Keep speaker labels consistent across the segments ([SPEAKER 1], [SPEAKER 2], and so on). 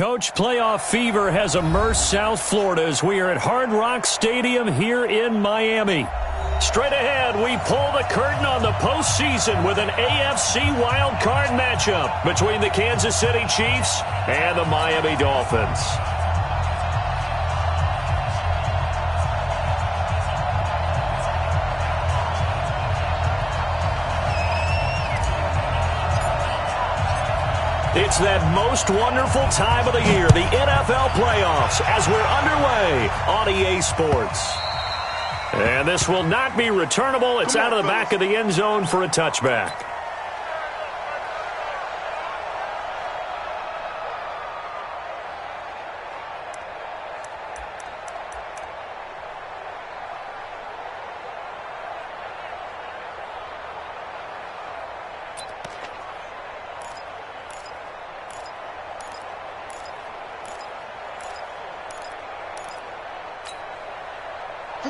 [SPEAKER 1] Coach, playoff fever has immersed South Florida as we are at Hard Rock Stadium here in Miami. Straight ahead, we pull the curtain on the postseason with an AFC wildcard matchup between the Kansas City Chiefs and the Miami Dolphins. It's that most wonderful time of the year, the NFL playoffs, as we're underway on EA Sports. And this will not be returnable. It's out of the back of the end zone for a touchback.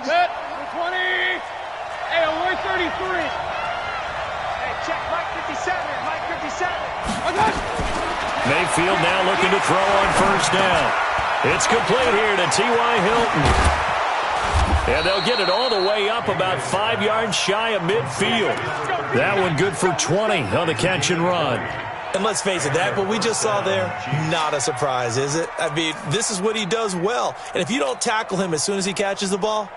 [SPEAKER 2] Set, 20. Hey, away 33. Hey, check Mike 57. Mike 57.
[SPEAKER 1] Mayfield now looking to throw on first down. It's complete here to T.Y. Hilton. And they'll get it all the way up about 5 yards shy of midfield. That one good for 20 on the catch and run.
[SPEAKER 3] And let's face it, that what we just saw there, not a surprise, is it? I mean, this is what he does well. And if you don't tackle him as soon as he catches the ball,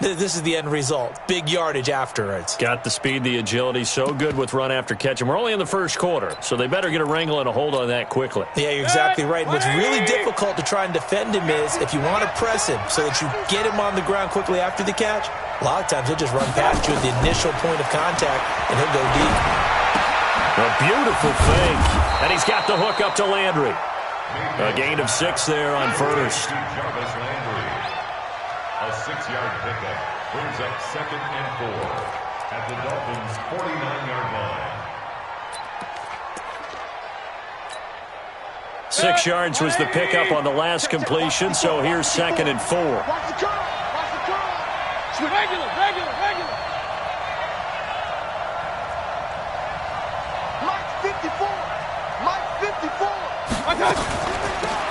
[SPEAKER 3] this is the end result. Big yardage afterwards.
[SPEAKER 1] Got the speed, the agility, so good with run after catch. And we're only in the first quarter, so they better get a wrangle and a hold on that quickly.
[SPEAKER 3] Yeah, you're exactly right. And what's really difficult to try and defend him is if you want to press him so that you get him on the ground quickly after the catch, a lot of times he'll just run past you at the initial point of contact, and he'll go deep.
[SPEAKER 1] A beautiful fake. And he's got the hook up to Landry. A gain of 6 there on first.
[SPEAKER 4] Jarvis Landry. A 6-yard pickup brings up 2nd and 4 at the Dolphins' 49-yard line.
[SPEAKER 1] 6 yards was the pickup on the last completion, so here's 2nd and 4.
[SPEAKER 2] Watch the curl. Watch the curl. Regular. Mike 54. Mike 54.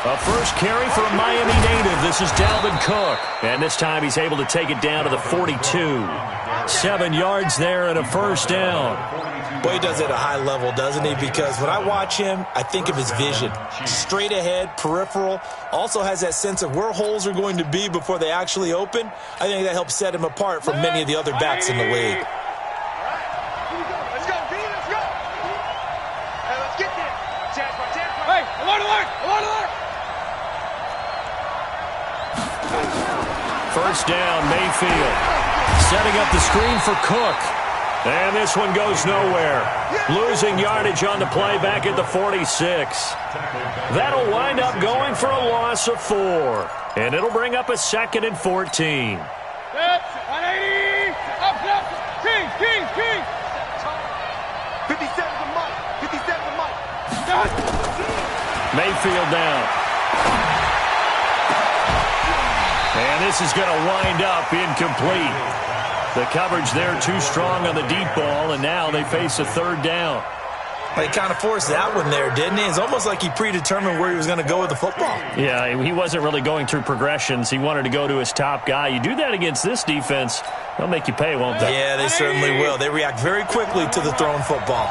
[SPEAKER 1] A first carry for a Miami native. This is Dalvin Cook. And this time he's able to take it down to the 42. 7 yards there and a first down.
[SPEAKER 3] Boy, he does it at a high level, doesn't he? Because when I watch him, I think of his vision. Straight ahead, peripheral. Also has that sense of where holes are going to be before they actually open. I think that helps set him apart from many of the other backs in the league.
[SPEAKER 2] Let's go, B. Let's go. Hey, let's get there. Hey, alert.
[SPEAKER 1] First down, Mayfield. Setting up the screen for Cook. And this one goes nowhere. Losing yardage on the play back at the 46. That'll wind up going for a loss of 4. And it'll bring up a 2nd and 14.
[SPEAKER 2] 180. Up. King. 57 to Mike.
[SPEAKER 1] Mayfield down. And this is going to wind up incomplete. The coverage there too strong on the deep ball, and now they face a 3rd down.
[SPEAKER 3] He kind of forced that one there, didn't he? It's almost like he predetermined where he was going to go with the football.
[SPEAKER 1] Yeah, he wasn't really going through progressions. He wanted to go to his top guy. You do that against this defense, they'll make you pay, won't they?
[SPEAKER 3] Yeah, they certainly will. They react very quickly to the thrown football.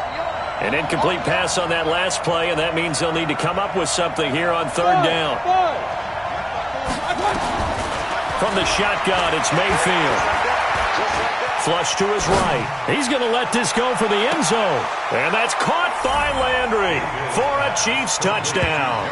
[SPEAKER 1] An incomplete pass on that last play, and that means they'll need to come up with something here on 3rd down. From the shotgun, it's Mayfield. Flush to his right. He's going to let this go for the end zone. And that's caught by Landry for a Chiefs touchdown.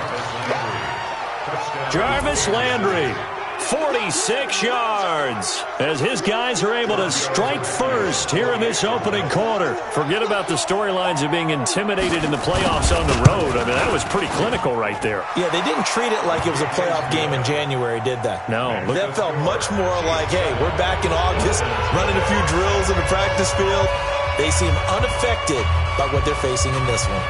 [SPEAKER 1] Jarvis Landry, 46 yards, as his guys are able to strike first here in this opening quarter. Forget about the storylines of being intimidated in the playoffs on the road. I mean, that was pretty clinical right there.
[SPEAKER 3] Yeah, they didn't treat it like it was a playoff game in January, did they?
[SPEAKER 1] No.
[SPEAKER 3] That felt much more like, hey, we're back in August, running a few drills in the practice field. They seem unaffected by what they're facing in this one.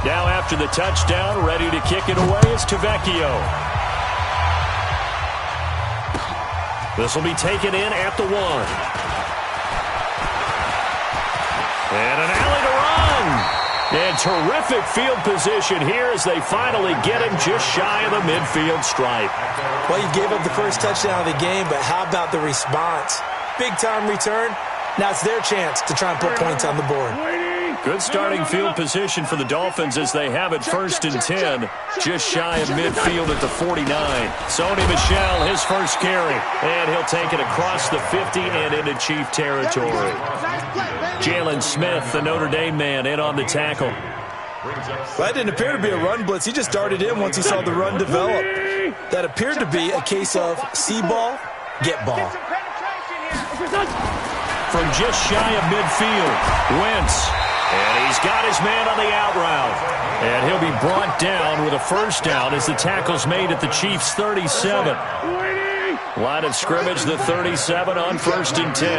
[SPEAKER 1] Now after the touchdown, ready to kick it away is Tavecchio. This will be taken in at the 1. And an alley to run. And terrific field position here as they finally get him just shy of the midfield stripe.
[SPEAKER 3] Well, you gave up the first touchdown of the game, but how about the response? Big-time return. Now it's their chance to try and put points on the board.
[SPEAKER 1] Good starting field position for the Dolphins as they have it 1st and 10, just shy of midfield at the 49. Sony Michel, his first carry, and he'll take it across the 50 and into Chief territory. Jalen Smith, the Notre Dame man, in on the tackle.
[SPEAKER 3] Well, that didn't appear to be a run blitz. He just darted in once he saw the run develop. That appeared to be a case of see ball, get ball.
[SPEAKER 1] From just shy of midfield, Wentz. And he's got his man on the out route. And he'll be brought down with a first down as the tackle's made at the Chiefs' 37. Line of scrimmage, the 37 on 1st and 10.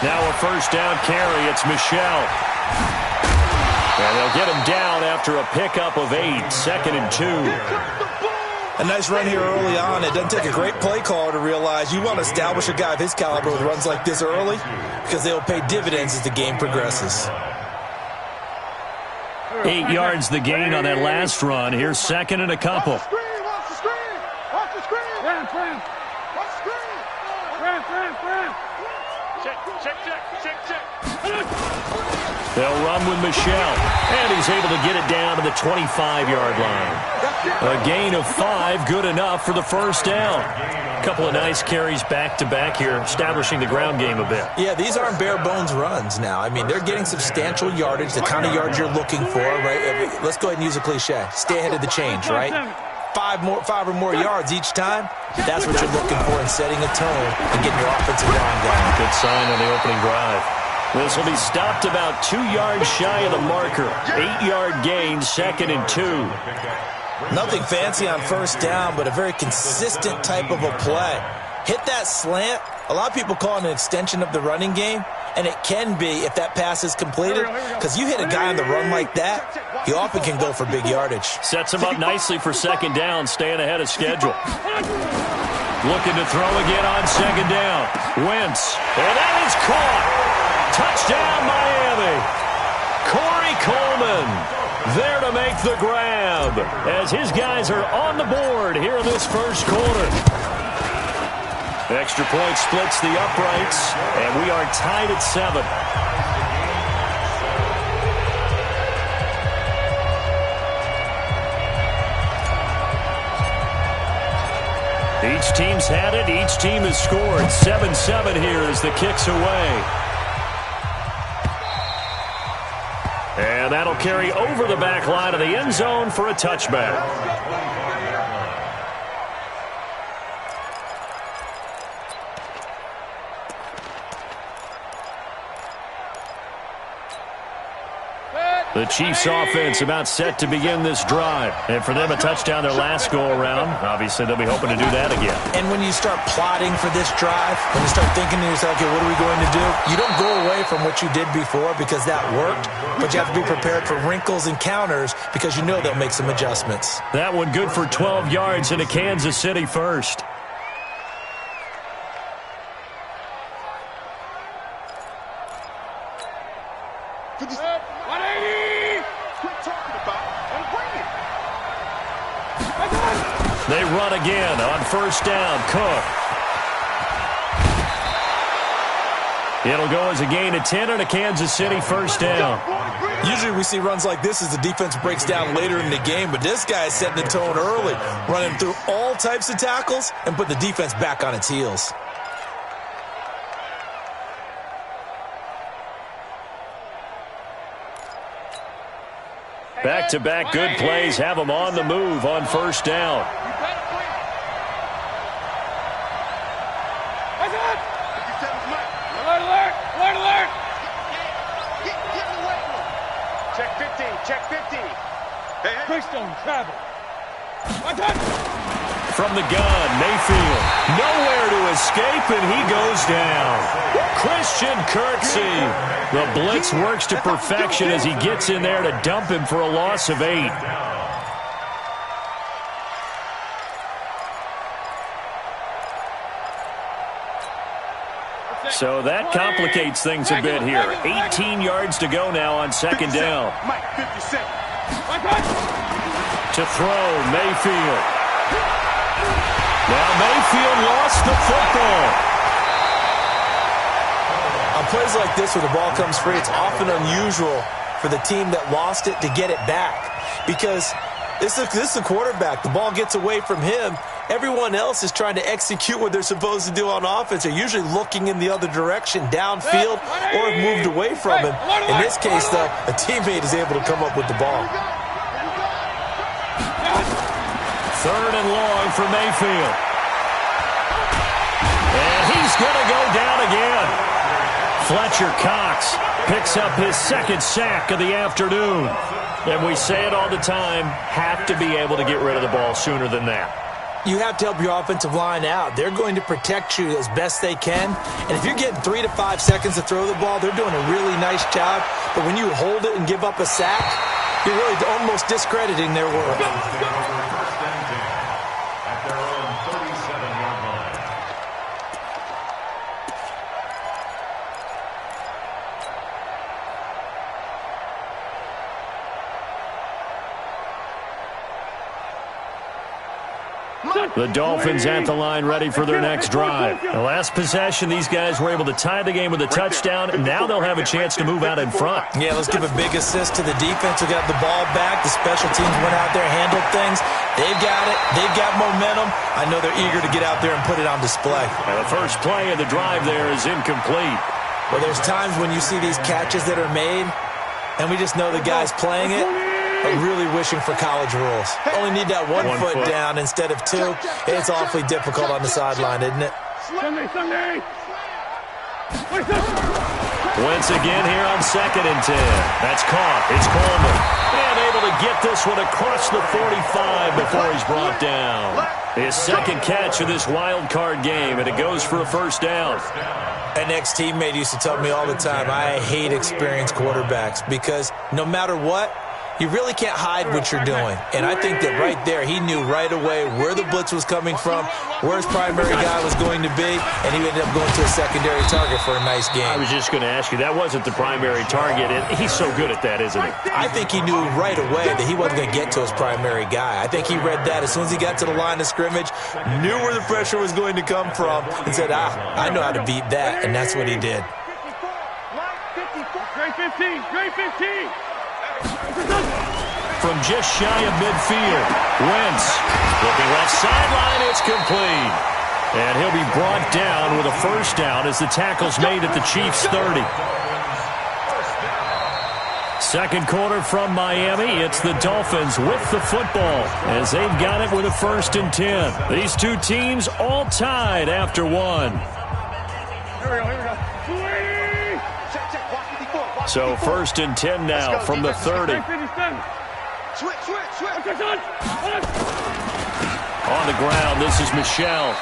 [SPEAKER 1] Now a first down carry. It's Michel. And they'll get him down after a pickup of 8, 2nd and 2.
[SPEAKER 3] A nice run here early on. It doesn't take a great play caller to realize you want to establish a guy of his caliber with runs like this early because they will pay dividends as the game progresses.
[SPEAKER 1] 8 yards the gain on that last run. Here's 2nd and a couple.
[SPEAKER 2] Watch the screen. Watch the screen. Watch the screen. Check.
[SPEAKER 1] They'll run with Michel, and he's able to get it down to the 25-yard line. A gain of 5, good enough for the first down. A couple of nice carries back-to-back here, establishing the ground game a bit.
[SPEAKER 3] Yeah, these aren't bare-bones runs now. I mean, they're getting substantial yardage, the kind of yards you're looking for, right? Let's go ahead and use a cliche. Stay ahead of the change, right? 5 or more yards each time. That's what you're looking for in setting a tone and getting your offensive line going.
[SPEAKER 1] Good sign on the opening drive. This will be stopped about 2 yards shy of the marker. 8-yard gain, 2nd and 2.
[SPEAKER 3] Nothing fancy on first down, but a very consistent type of a play. Hit that slant. A lot of people call it an extension of the running game, and it can be if that pass is completed, because you hit a guy on the run like that, he often can go for big yardage.
[SPEAKER 1] Sets him up nicely for 2nd down, staying ahead of schedule. Looking to throw again on 2nd down. Wentz, and that is caught. Touchdown, Miami. Corey Coleman there to make the grab as his guys are on the board here in this first quarter. Extra point splits the uprights, and we are tied at 7. Each team's had it. Each team has scored. 7-7 here as the kick's away. And that'll carry over the back line of the end zone for a touchback. The Chiefs offense about set to begin this drive. And for them, a touchdown their last go-around. Obviously, they'll be hoping to do that again.
[SPEAKER 3] And when you start plotting for this drive, when you start thinking to yourself, okay, what are we going to do? You don't go away from what you did before because that worked, but you have to be prepared for wrinkles and counters because you know they'll make some adjustments.
[SPEAKER 1] That one good for 12 yards into Kansas City first. They run again on first down. Cook. It'll go as a gain of 10 and a Kansas City first down.
[SPEAKER 3] Usually we see runs like this as the defense breaks down later in the game, but this guy is setting the tone early, running through all types of tackles and put the defense back on its heels.
[SPEAKER 1] Back-to-back good plays have them on the move on first down.
[SPEAKER 2] Alert! Check 50. Hey. Travel.
[SPEAKER 1] From the gun, Mayfield. Nowhere to escape, and he goes down. Christian Kirksey. The blitz works to perfection as he gets in there to dump him for a loss of 8. So that complicates things a bit here. 18 yards to go now on second down. To throw, Mayfield. Now Mayfield lost the football.
[SPEAKER 3] On plays like this where the ball comes free, it's often unusual for the team that lost it to get it back. Because this is a quarterback. The ball gets away from him. Everyone else is trying to execute what they're supposed to do on offense. They're usually looking in the other direction, downfield, or have moved away from him. In this case, though, a teammate is able to come up with the ball.
[SPEAKER 1] Third and long for Mayfield. And he's going to go down again. Fletcher Cox picks up his second sack of the afternoon. And we say it all the time, have to be able to get rid of the ball sooner than that.
[SPEAKER 3] You have to help your offensive line out. They're going to protect you as best they can. And if you're getting 3 to 5 seconds to throw the ball, they're doing a really nice job. But when you hold it and give up a sack, you're really almost discrediting their work.
[SPEAKER 1] The Dolphins at the line ready for their next drive. The last possession, these guys were able to tie the game with a touchdown, and now they'll have a chance to move out in front.
[SPEAKER 3] Yeah, let's give a big assist to the defense who got the ball back. The special teams went out there, handled things. They've got it. They've got momentum. I know they're eager to get out there and put it on display.
[SPEAKER 1] And the first play of the drive there is incomplete.
[SPEAKER 3] Well, there's times when you see these catches that are made, and we just know the guys playing it are really wishing for college rules. Only need that one foot down instead of 2. It's awfully difficult on the sideline, isn't it?
[SPEAKER 1] Once again here on 2nd and 10. That's caught. It's Coleman. And able to get this one across the 45 before he's brought down. His second catch of this wild card game, and it goes for a first down.
[SPEAKER 3] An ex-teammate used to tell me all the time, I hate experienced quarterbacks because no matter what, you really can't hide what you're doing. And I think that right there, he knew right away where the blitz was coming from, where his primary guy was going to be, and he ended up going to a secondary target for a nice game.
[SPEAKER 1] I was just going to ask you, that wasn't the primary target, and he's so good at that, isn't he?
[SPEAKER 3] I think he knew right away that he wasn't going to get to his primary guy. I think he read that as soon as he got to the line of scrimmage, knew where the pressure was going to come from, and said, I know how to beat that, and that's what he did.
[SPEAKER 2] Great 15, great 15.
[SPEAKER 1] From just shy of midfield, Wentz looking left sideline, it's complete. And he'll be brought down with a first down as the tackle's made at the Chiefs' 30. Second quarter from Miami, it's the Dolphins with the football as they've got it with a 1st and 10. These two teams all tied after 1.
[SPEAKER 2] Here we go.
[SPEAKER 1] So 1st and 10 now from the 30.
[SPEAKER 2] Switch.
[SPEAKER 1] On the ground, this is Michel.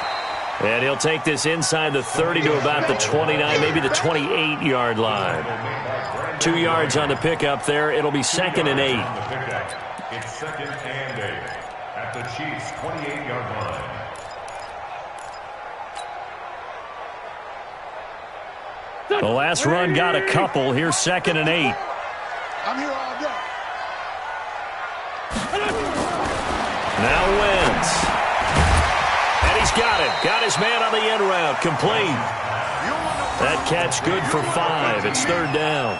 [SPEAKER 1] And he'll take this inside the 30 to about the 29, maybe the 28-yard line. 2 yards on the pickup there. It'll be 2nd and 8.
[SPEAKER 4] It's 2nd and 8 at the Chiefs' 28-yard line.
[SPEAKER 1] The last run got a couple. Here's 2nd and 8.
[SPEAKER 2] I'm here all day.
[SPEAKER 1] Now Wentz. And he's got it. Got his man on the end route. Complete. That catch good for 5. It's 3rd down.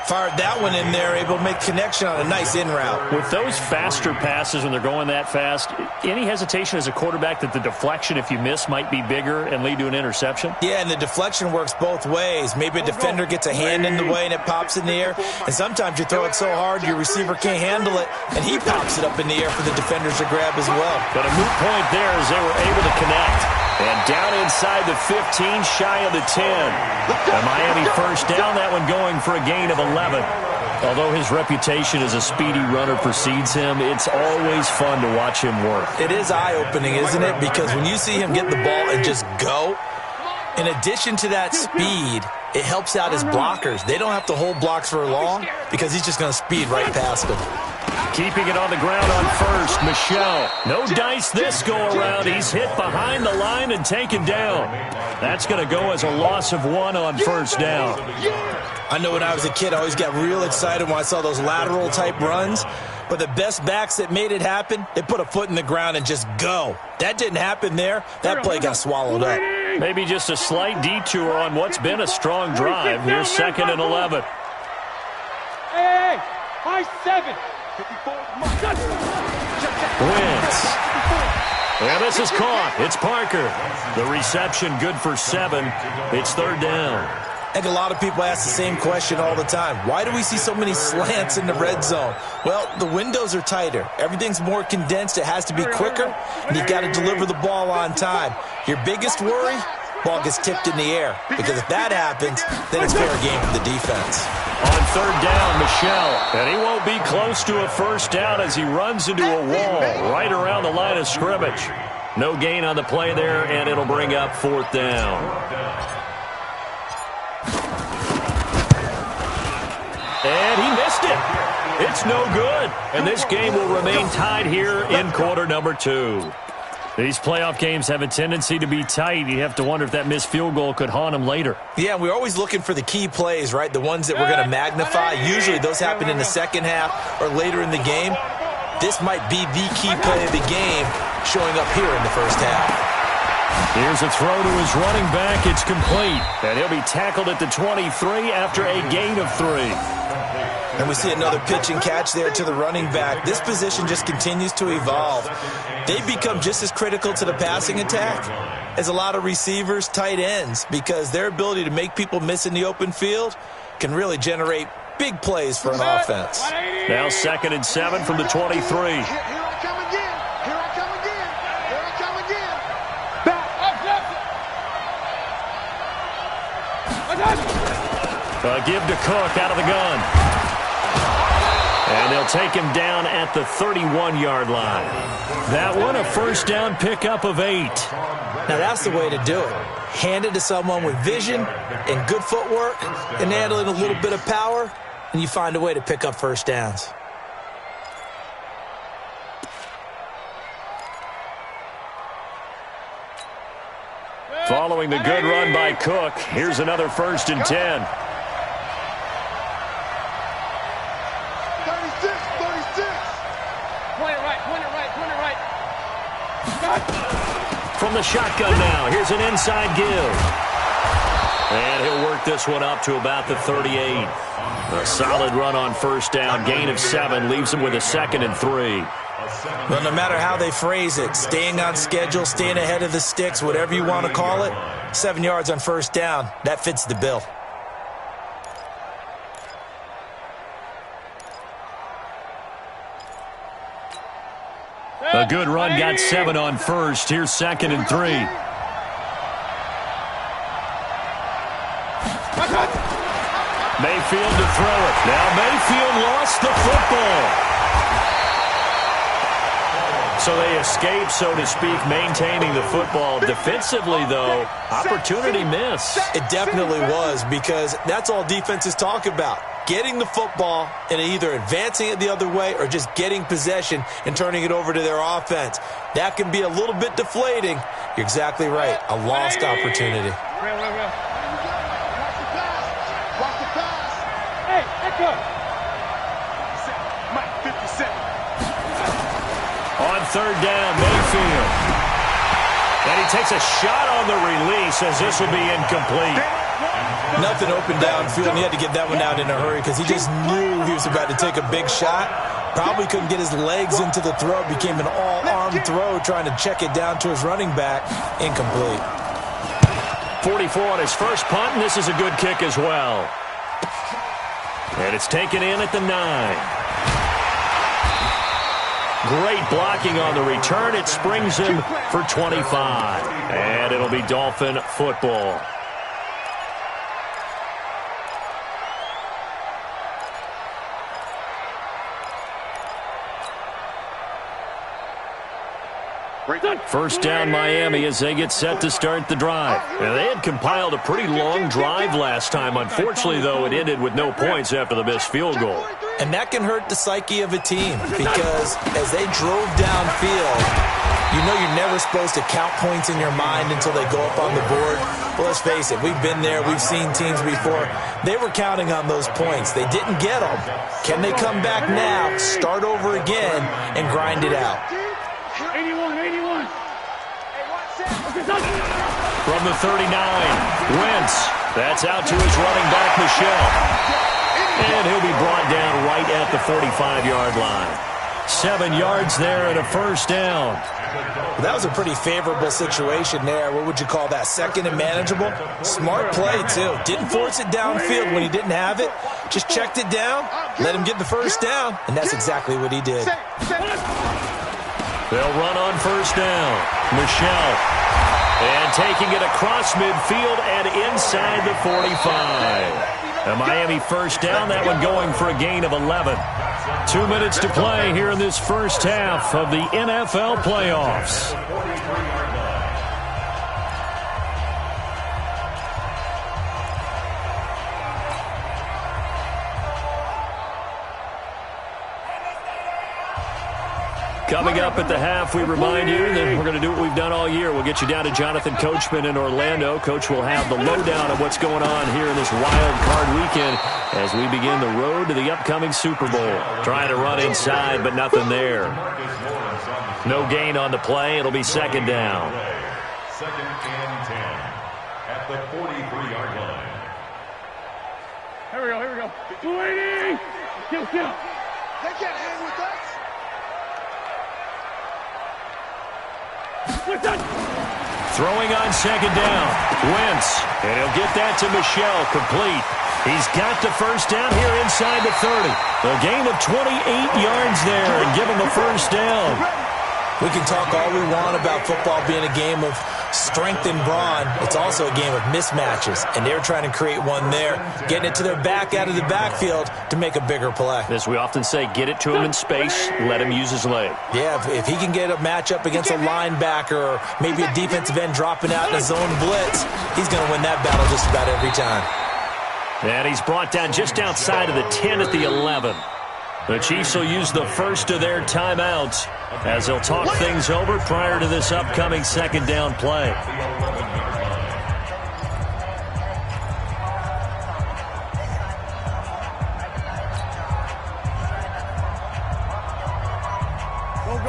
[SPEAKER 3] Fired that one in there, able to make connection on a nice in route.
[SPEAKER 1] With those faster passes when they're going that fast, any hesitation as a quarterback that the deflection, if you miss, might be bigger and lead to an interception?
[SPEAKER 3] Yeah, and the deflection works both ways. Maybe a defender gets a hand in the way and it pops in the air. And sometimes you throw it so hard your receiver can't handle it, and he pops it up in the air for the defenders to grab as well.
[SPEAKER 1] But a moot point there as they were able to connect. And down inside the 15, shy of the 10. The Miami first down, that one going for a gain of 11. Although his reputation as a speedy runner precedes him, it's always fun to watch him work.
[SPEAKER 3] It is eye-opening, isn't it? Because when you see him get the ball and just go, in addition to that speed, it helps out his blockers. They don't have to hold blocks for long because he's just going to speed right past them.
[SPEAKER 1] Keeping it on the ground on first, Michel. No dice this go-around. He's hit behind the line and taken down. That's going to go as a loss of 1 on first down.
[SPEAKER 3] I know when I was a kid, I always got real excited when I saw those lateral-type runs. But the best backs that made it happen, they put a foot in the ground and just go. That didn't happen there. That play got swallowed up.
[SPEAKER 1] Maybe just a slight detour on what's been a strong drive. Here's 2nd and 11.
[SPEAKER 2] Hey, 5-7.
[SPEAKER 1] Wentz. And this is caught. It's Parker. The reception good for 7. It's 3rd down.
[SPEAKER 3] I think a lot of people ask the same question all the time. Why do we see so many slants in the red zone? Well, the windows are tighter. Everything's more condensed. It has to be quicker, and you've got to deliver the ball on time. Your biggest worry? Ball gets tipped in the air. Because if that happens, then it's fair game for the defense.
[SPEAKER 1] On 3rd down, Michel. And he won't be close to a first down as he runs into a wall right around the line of scrimmage. No gain on the play there, and it'll bring up 4th down. And he missed it. It's no good. And this game will remain tied here in quarter number 2. These playoff games have a tendency to be tight. You have to wonder if that missed field goal could haunt him later.
[SPEAKER 3] Yeah, we're always looking for the key plays, right? The ones that we're going to magnify. Usually those happen in the second half or later in the game. This might be the key play of the game showing up here in the first half.
[SPEAKER 1] Here's a throw to his running back. It's complete. And he'll be tackled at the 23 after a gain of 3.
[SPEAKER 3] And we see another pitch and catch there to the running back. This position just continues to evolve. They become just as critical to the passing attack as a lot of receivers, tight ends, because their ability to make people miss in the open field can really generate big plays for an offense.
[SPEAKER 1] Now 2nd and 7 from the 23.
[SPEAKER 2] Here I come again. Here I come again. Here I come again. Back.
[SPEAKER 1] Give to Cook out of the gun. And they'll take him down at the 31-yard line. That one, a first down pickup of 8.
[SPEAKER 3] Now that's the way to do it. Hand it to someone with vision and good footwork and handling a little bit of power, and you find a way to pick up first downs.
[SPEAKER 1] Following the good run by Cook, here's another 1st and 10.
[SPEAKER 2] 36. Point it right.
[SPEAKER 1] From the shotgun now, here's an inside give. And he'll work this one up to about the 38. A solid run on first down, gain of 7, leaves him with a 2nd and 3.
[SPEAKER 3] Well, no matter how they phrase it, staying on schedule, staying ahead of the sticks, whatever you want to call it, 7 yards on first down, that fits the bill.
[SPEAKER 1] A good run got 7 on first. Here's 2nd and 3. Mayfield to throw it. Now Mayfield lost the football. So they escape, so to speak, maintaining the football. Defensively, though, opportunity miss.
[SPEAKER 3] It definitely was, because that's all defenses talk about. Getting the football and either advancing it the other way or just getting possession and turning it over to their offense. That can be a little bit deflating. You're exactly right. A lost opportunity.
[SPEAKER 2] Watch the pass. Hey, echo. Mike, 57.
[SPEAKER 1] On 3rd down, Mayfield. And he takes a shot on the release as this will be incomplete.
[SPEAKER 3] Nothing open downfield, and he had to get that one out in a hurry because he just knew he was about to take a big shot. Probably couldn't get his legs into the throw. Became an all-arm throw trying to check it down to his running back. Incomplete.
[SPEAKER 1] 44 on his first punt, and this is a good kick as well. And it's taken in at the 9. Great blocking on the return. It springs him for 25. And it'll be Dolphin football. First down Miami as they get set to start the drive. Now, they had compiled a pretty long drive last time. Unfortunately, though, it ended with no points after the missed field goal.
[SPEAKER 3] And that can hurt the psyche of a team because as they drove downfield, you know you're never supposed to count points in your mind until they go up on the board. But let's face it, we've been there. We've seen teams before. They were counting on those points. They didn't get them. Can they come back now, start over again, and grind it out?
[SPEAKER 2] 81.
[SPEAKER 1] From the 39, Wentz. That's out to his running back, Michelle. And he'll be brought down right at the 45-yard line. 7 yards there and a first down.
[SPEAKER 3] That was a pretty favorable situation there. What would you call that? Second and manageable? Smart play, too. Didn't force it downfield when he didn't have it. Just checked it down, let him get the first down, and that's exactly what he did.
[SPEAKER 1] They'll run on first down. Michelle. And taking it across midfield and inside the 45. A Miami first down, that one going for a gain of 11. 2 minutes to play here in this first half of the NFL playoffs. Coming up at the half, we remind you that we're going to do what we've done all year. We'll get you down to Jonathan Coachman in Orlando. Coach will have the lowdown of what's going on here in this wild card weekend as we begin the road to the upcoming Super Bowl. Trying to run inside, but nothing there. No gain on the play. It'll be second down.
[SPEAKER 4] Second and 10 at the 43-yard line.
[SPEAKER 2] Here we go. 280. Kill. They can't hang with us.
[SPEAKER 1] Throwing on second down. Wentz. And he'll get that to Michelle. Complete. He's got the first down here inside the 30. A gain of 28 yards there and give him a first down.
[SPEAKER 3] We can talk all we want about football being a game of strength and brawn. It's also a game of mismatches, and they're trying to create one there, getting it to their back out of the backfield to make a bigger play.
[SPEAKER 1] As we often say, get it to him in space, let him use his leg.
[SPEAKER 3] Yeah, if he can get a matchup against a linebacker or maybe a defensive end dropping out in a zone blitz, he's going to win that battle just about every time.
[SPEAKER 1] And he's brought down just outside of the 10 at the 11. The Chiefs will use the first of their timeouts as they'll talk things over prior to this upcoming second down play.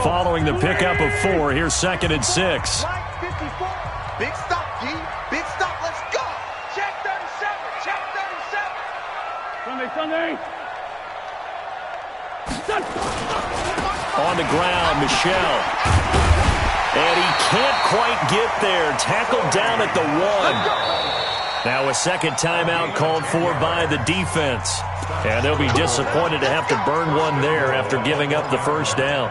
[SPEAKER 1] Following the pickup of 4, here's second and 6.
[SPEAKER 2] Big stop, D. Big stop. Let's go. Check 37. Sunday.
[SPEAKER 1] On the ground, Michelle. And he can't quite get there. Tackled down at the 1. Now a second timeout called for by the defense. And they'll be disappointed to have to burn one there after giving up the first down.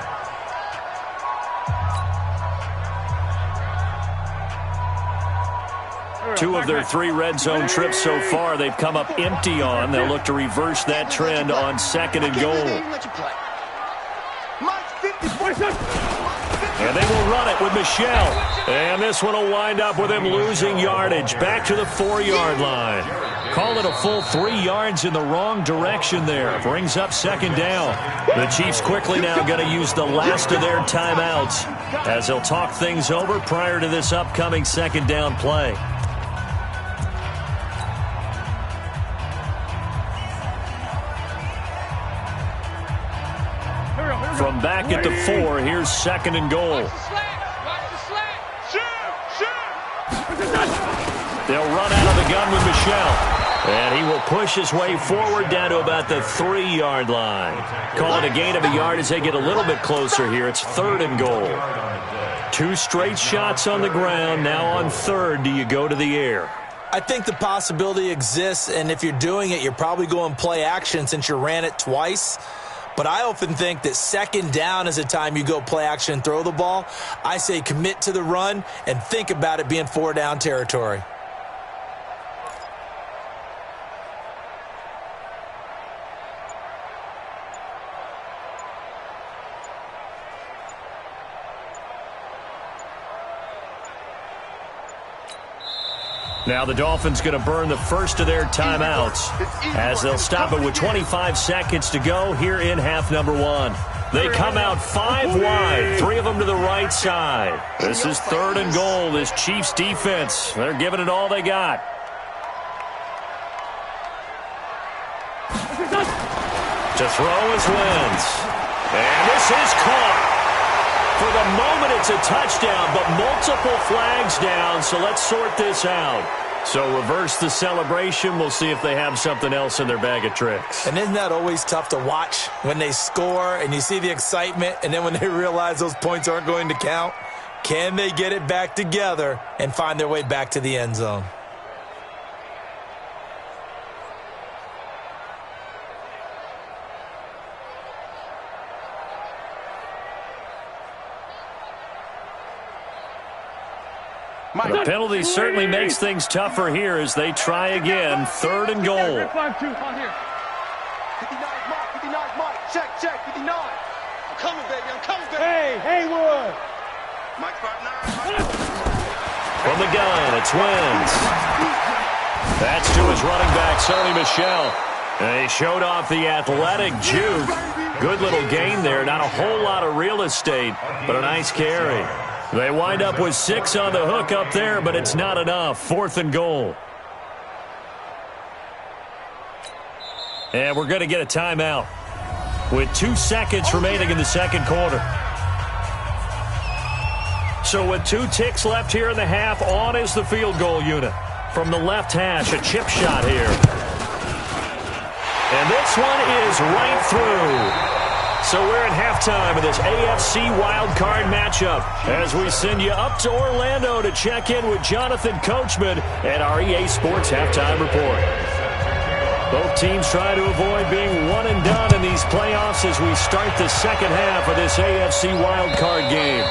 [SPEAKER 1] Two of their 3 red zone trips so far they've come up empty on. They'll look to reverse that trend on second and goal. And they will run it with Michelle. And this one will wind up with him losing yardage. Back to the 4-yard line. Call it a full 3 yards in the wrong direction there. Brings up second down. The Chiefs quickly now going to use the last of their timeouts as they'll talk things over prior to this upcoming second down play. From back at the 4, here's second and goal. They'll run out of the gun with Michelle. And he will push his way forward down to about the 3-yard line. Call it a gain of a yard as they get a little bit closer here. It's third and goal. 2 straight shots on the ground. Now on third, do you go to the air?
[SPEAKER 3] I think the possibility exists, and if you're doing it, you're probably going play action since you ran it twice. But I often think that second down is a time you go play action and throw the ball. I say commit to the run and think about it being 4-down territory.
[SPEAKER 1] Now the Dolphins going to burn the first of their timeouts as they'll stop it with 25 seconds to go here in half number 1. They come out 5 wide, 3 of them to the right side. This is 3rd and goal. This Chiefs defense, they're giving it all they got. To throw is Wentz. And this is caught. For the moment, it's a touchdown, but multiple flags down, so let's sort this out. So reverse the celebration. We'll see if they have something else in their bag of tricks.
[SPEAKER 3] And isn't that always tough to watch when they score and you see the excitement, and then when they realize those points aren't going to count? Can they get it back together and find their way back to the end zone?
[SPEAKER 1] The penalty certainly makes things tougher here as they try again. 3rd and goal.
[SPEAKER 2] 59, Mike. Check, 59. I'm coming, baby. Hey, Haywood. Mike 59.
[SPEAKER 1] From the gun, it's Wentz. That's to his running back, Sony Michel. And he showed off the athletic juke. Good little gain there. Not a whole lot of real estate, but a nice carry. They wind up with 6 on the hook up there, but it's not enough. 4th and goal. And we're going to get a timeout with 2 seconds remaining in the second quarter. So with 2 ticks left here in the half, on is the field goal unit. From the left hash, a chip shot here. And this one is right through. So we're at halftime of this AFC wildcard matchup as we send you up to Orlando to check in with Jonathan Coachman at our EA Sports Halftime Report. Both teams try to avoid being one and done in these playoffs as we start the second half of this AFC wildcard game.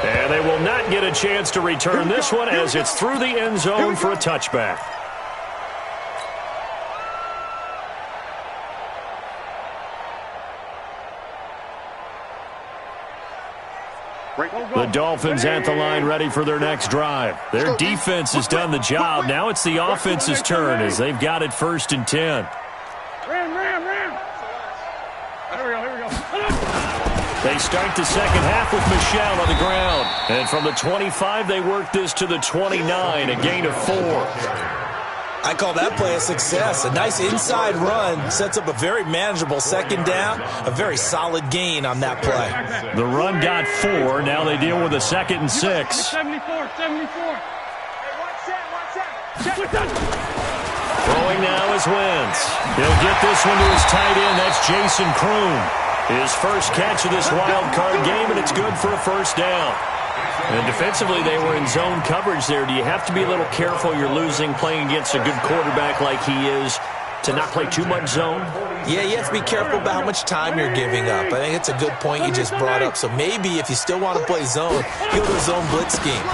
[SPEAKER 1] And they will not get a chance to return this one as it's through the end zone for a touchback. The Dolphins at the line ready for their next drive. Their defense has done the job. Now it's the offense's turn as they've got it 1st and 10.
[SPEAKER 2] Ram. Here we go.
[SPEAKER 1] They start the second half with Michel on the ground. And from the 25, they work this to the 29, a gain of 4.
[SPEAKER 3] I call that play a success. A nice inside run sets up a very manageable second down, a very solid gain on that play.
[SPEAKER 1] The run got 4. Now they deal with a 2nd and 6.
[SPEAKER 2] 74. Hey, watch that.
[SPEAKER 1] Throwing now is Wentz. He'll get this one to his tight end. That's Jason Kroon. His first catch of this wild card game, and it's good for a 1st down. And defensively, they were in zone coverage there. Do you have to be a little careful? You're losing playing against a good quarterback like he is to not play too much zone?
[SPEAKER 3] Yeah, you have to be careful about how much time you're giving up. I think it's a good point you just brought up. So maybe if you still want to play zone, go to a zone blitz scheme.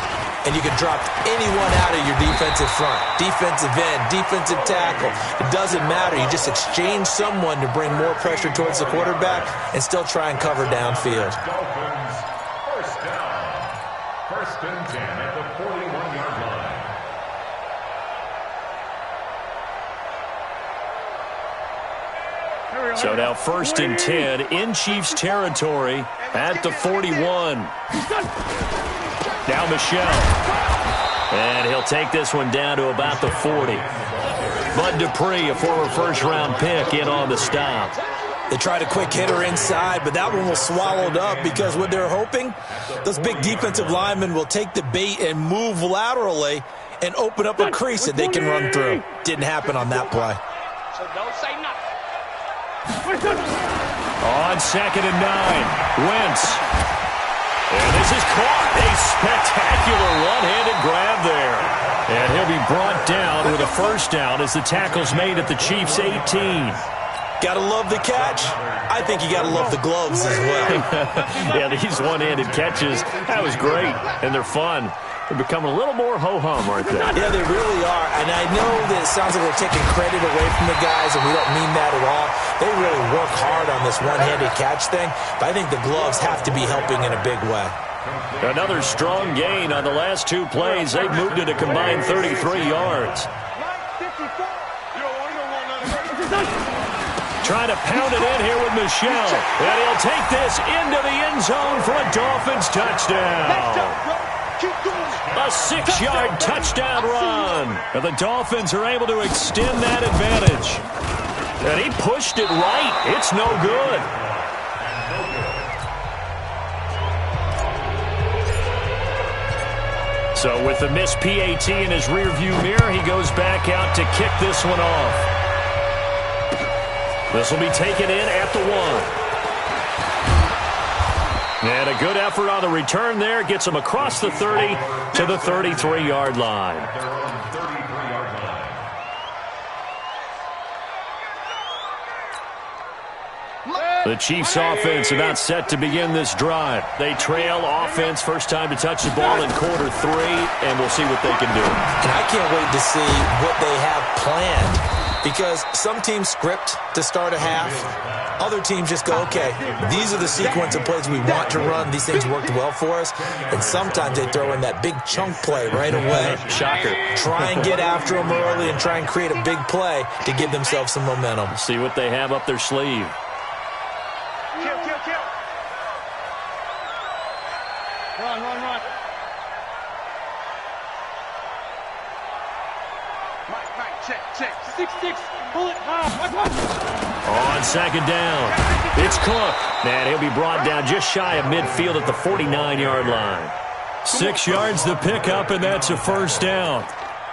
[SPEAKER 3] And you can drop anyone out of your defensive front, defensive end, defensive tackle. It doesn't matter. You just exchange someone to bring more pressure towards the quarterback and still try and cover downfield.
[SPEAKER 4] First down. 1st and 10 at the 41-yard line.
[SPEAKER 1] So now 1st and 10 in Chiefs territory at the 41. Now Michel. And he'll take this one down to about the 40. Bud Dupree, a former first-round pick, in on the stop.
[SPEAKER 3] They tried a quick hitter inside, but that one was swallowed up because what they're hoping, those big defensive linemen will take the bait and move laterally and open up a crease that they can run through. Didn't happen on that play.
[SPEAKER 2] So don't say nothing.
[SPEAKER 1] On 2nd and 9, Wentz. And this is caught. A spectacular one-handed grab there. And he'll be brought down with a 1st down as the tackle's made at the Chiefs' 18.
[SPEAKER 3] Gotta love the catch. I think you gotta love the gloves as well.
[SPEAKER 1] Yeah, these one-handed catches, that was great, and they're fun. They're becoming a little more ho-hum, aren't they?
[SPEAKER 3] Yeah, they really are. And I know that it sounds like we're taking credit away from the guys, and we don't mean that at all. They really work hard on this one-handed catch thing, but I think the gloves have to be helping in a big way.
[SPEAKER 1] Another strong gain on the last two plays. They've moved it a combined 33 yards. Trying to pound it in here with Michel. And he'll take this into the end zone for a Dolphins touchdown. A 6-yard touchdown run. And the Dolphins are able to extend that advantage. And he pushed it right. It's no good. So with the missed PAT in his rearview mirror, he goes back out to kick this one off. This will be taken in at the 1. And a good effort on the return there. Gets him across the 30 to the 33-yard line. The Chiefs offense about set to begin this drive. They trail offense, first time to touch the ball in quarter 3, and we'll see what they can do.
[SPEAKER 3] And I can't wait to see what they have planned. Because some teams script to start a half. Other teams just go, okay, these are the sequence of plays we want to run. These things worked well for us. And sometimes they throw in that big chunk play right away.
[SPEAKER 1] Shocker.
[SPEAKER 3] Try and get after them early and try and create a big play to give themselves some momentum.
[SPEAKER 1] See what they have up their sleeve.
[SPEAKER 2] Kill, kill, kill. Run, run, run. Mike, check. 6-6, pull it high.
[SPEAKER 1] On second down, it's Cook. And he'll be brought down just shy of midfield at the 49-yard line. 6 yards the pickup, and that's a first down.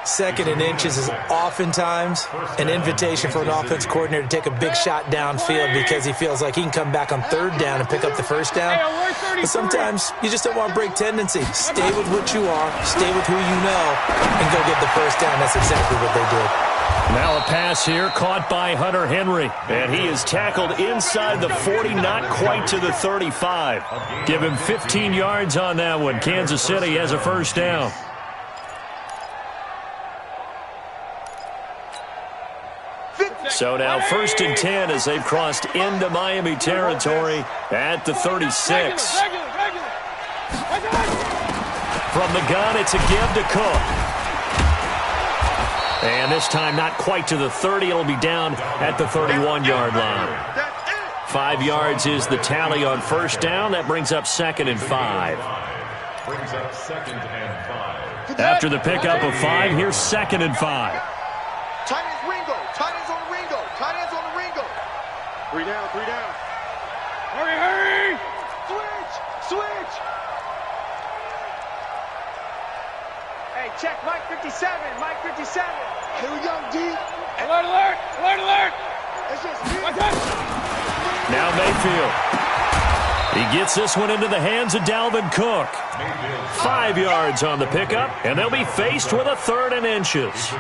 [SPEAKER 3] Second and inches is oftentimes an invitation for an offense coordinator to take a big shot downfield because he feels like he can come back on third down and pick up the first down. But sometimes you just don't want to break tendency. Stay with what you are, stay with who you know, and go get the first down. That's exactly what they did.
[SPEAKER 1] Now a pass here caught by Hunter Henry. And he is tackled inside the 40, not quite to the 35. Give him 15 yards on that one. Kansas City has a first down. So now 1st and 10 as they've crossed into Miami territory at the 36. From the gun, it's a give to Cook. And this time not quite to the 30. It'll be down at the 31-yard line. 5 yards is the tally on first down. That brings up 2nd and 5. After the pickup of 5, here's 2nd and 5.
[SPEAKER 2] Tight ends Ringo. Tight ends on the Ringo. Tight ends on the Ringo. 3 down, 3 down. Hurry! Switch! Hey, check Mike 57. Mike 57. Here we go, D. Alert! It's just me.
[SPEAKER 1] Now Mayfield. He gets this one into the hands of Dalvin Cook. 5 yards on the pickup, and they'll be faced with a 3rd and inches.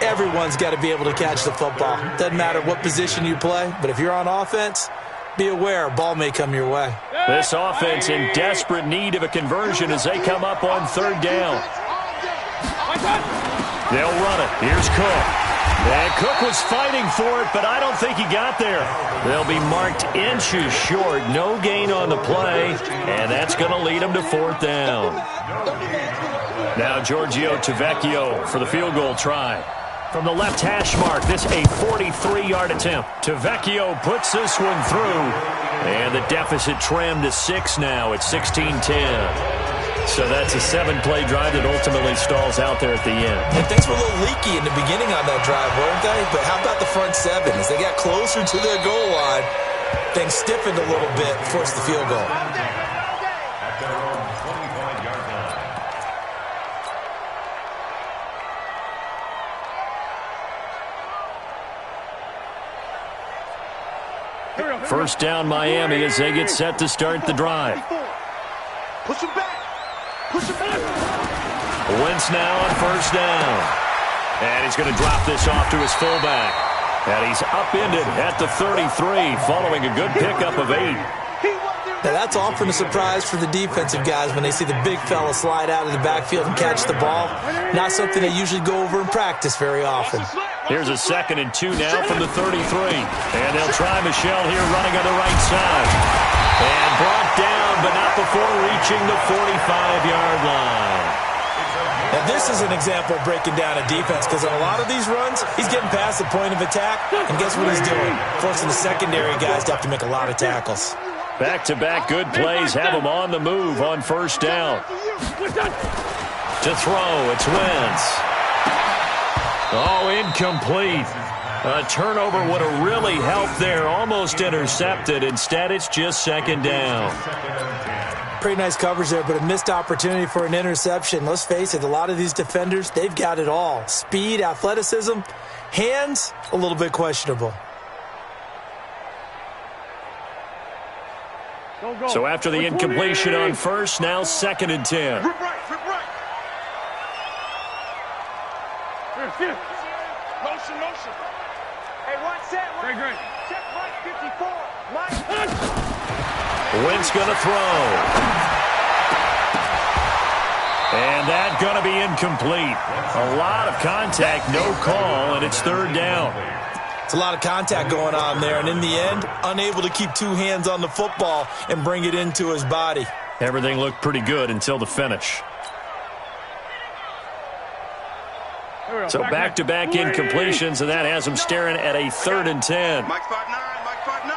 [SPEAKER 3] Everyone's got to be able to catch the football. Doesn't matter what position you play, but if you're on offense, be aware a ball may come your way.
[SPEAKER 1] This offense in desperate need of a conversion as they come up on 3rd down. They'll run it. Here's Cook. And Cook was fighting for it, but I don't think he got there. They'll be marked inches short. No gain on the play, and that's going to lead them to 4th down. Now Giorgio Tavecchio for the field goal try. From the left hash mark, this a 43-yard attempt. Tavecchio puts this one through, and the deficit trimmed to 6 now. It's 16-10. So that's a 7-play drive that ultimately stalls out there at the end.
[SPEAKER 3] And things were a little leaky in the beginning on that drive, weren't they? But how about the front 7? As they got closer to their goal line, things stiffened a little bit, forced the field goal.
[SPEAKER 4] At their own 25-yard line.
[SPEAKER 1] First down Miami as they get set to start the drive.
[SPEAKER 2] Push him back.
[SPEAKER 1] Wentz now on first down. And he's going to drop this off to his fullback. And he's upended at the 33 following a good pickup of 8.
[SPEAKER 3] Now that's often a surprise for the defensive guys when they see the big fella slide out of the backfield and catch the ball. Not something they usually go over in practice very often.
[SPEAKER 1] Here's a 2nd and 2 now from the 33. And they'll try Michel here running on the right side. And brought down, but not before reaching the 45-yard line.
[SPEAKER 3] Now, this is an example of breaking down a defense, because on a lot of these runs, he's getting past the point of attack, and guess what he's doing? Forcing the secondary guys to have to make a lot of tackles.
[SPEAKER 1] Back-to-back good plays have him on the move on first down. To throw, it's Wentz. Oh, incomplete. A turnover would have really helped there. Almost intercepted. Instead, it's just second down.
[SPEAKER 3] Pretty nice coverage there, but a missed opportunity for an interception. Let's face it, a lot of these defenders, they've got it all. Speed, athleticism, hands, a little bit questionable.
[SPEAKER 1] So after the incompletion on first, now 2nd and 10.
[SPEAKER 2] Rip right, rip right. Motion, motion. Hey, one set. Very good. Check Mike 54. Mike.
[SPEAKER 1] Wentz going to throw. And that going to be incomplete. A lot of contact, no call, and it's 3rd down.
[SPEAKER 3] It's a lot of contact going on there, and in the end, unable to keep 2 hands on the football and bring it into his body.
[SPEAKER 1] Everything looked pretty good until the finish. So back-to-back incompletions, and that has him staring at a 3rd and 10.
[SPEAKER 2] Mike 5'9", Mike 5'9".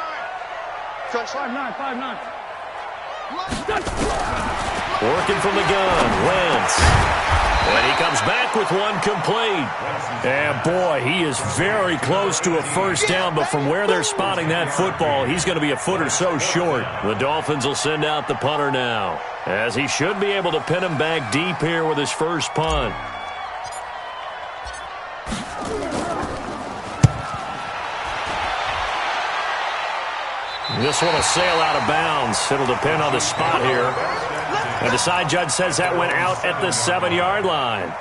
[SPEAKER 2] Touch 5'9", 5'9".
[SPEAKER 1] Working from the gun, Wentz. And he comes back with one complete. And boy, he is very close to a first down, but from where they're spotting that football, he's going to be a foot or so short. The Dolphins will send out the punter now, as he should be able to pin him back deep here with his first punt. This one will sail out of bounds. It'll depend on the spot here. And the side judge says that went out at the 7-yard line.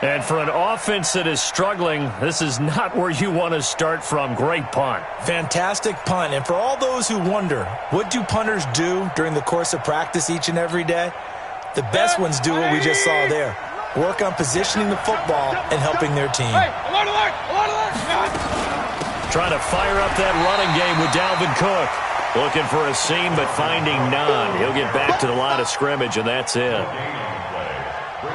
[SPEAKER 1] And for an offense that is struggling, this is not where you want to start from. Great punt.
[SPEAKER 3] Fantastic punt. And for all those who wonder, what do punters do during the course of practice each and every day? The best ones do what we just saw there. Work on positioning the football and helping their team.
[SPEAKER 1] Trying to fire up that running game with Dalvin Cook. Looking for a seam, but finding none. He'll get back to the line of scrimmage, and that's it.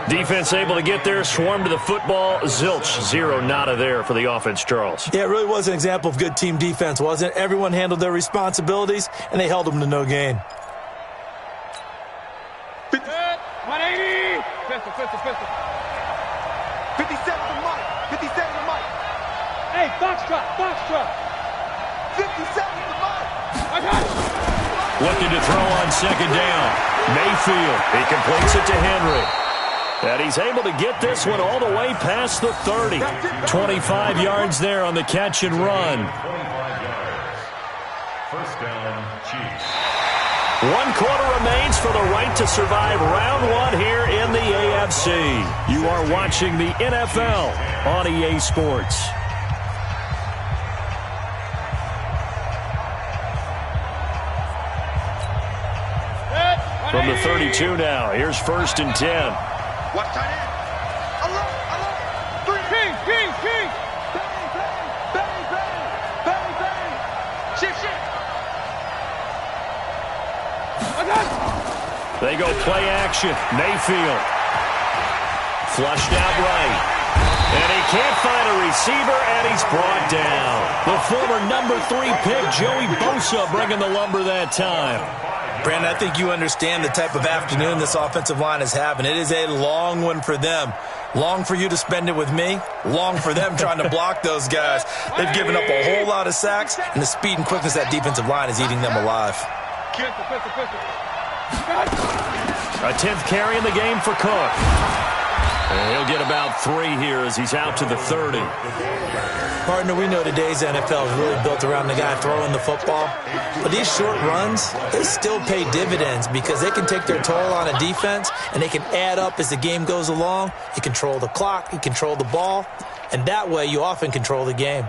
[SPEAKER 1] Defense able to get there, swarm to the football. Zilch, 0 nada there for the offense, Charles.
[SPEAKER 3] Yeah, it really was an example of good team defense, wasn't it? Everyone handled their responsibilities, and they held them to no gain.
[SPEAKER 2] 180. Pistol. 57 to Mike. 57 to Mike. Hey, Foxtrot. 57 to Mike. I got it.
[SPEAKER 1] Looking to throw on second down. Mayfield, he completes it to Henry. And he's able to get this one all the way past the 30. 25 yards there on the catch and run.
[SPEAKER 4] 25 yards. First down, Chiefs.
[SPEAKER 1] 1 quarter remains for the right to survive round 1 here in the AFC. You are watching the NFL on EA Sports. From the 32 now, here's 1st and 10.
[SPEAKER 2] Watch tight end. Alert. King. Bang. Shift.
[SPEAKER 1] They go play action. Mayfield. Flushed out right. And he can't find a receiver, and he's brought down. The former number 3 pick, Joey Bosa, bringing the lumber that time.
[SPEAKER 3] Brandon, I think you understand the type of afternoon this offensive line is having. It is a long one for them. Long for you to spend it with me. Long for them trying to block those guys. They've given up a whole lot of sacks, and the speed and quickness of that defensive line is eating them alive.
[SPEAKER 1] A 10th carry in the game for Cook. And he'll get about 3 here as he's out to the 30.
[SPEAKER 3] Partner, we know today's NFL is really built around the guy throwing the football. But these short runs, they still pay dividends because they can take their toll on a defense, and they can add up as the game goes along. You control the clock, you control the ball, and that way you often control the game.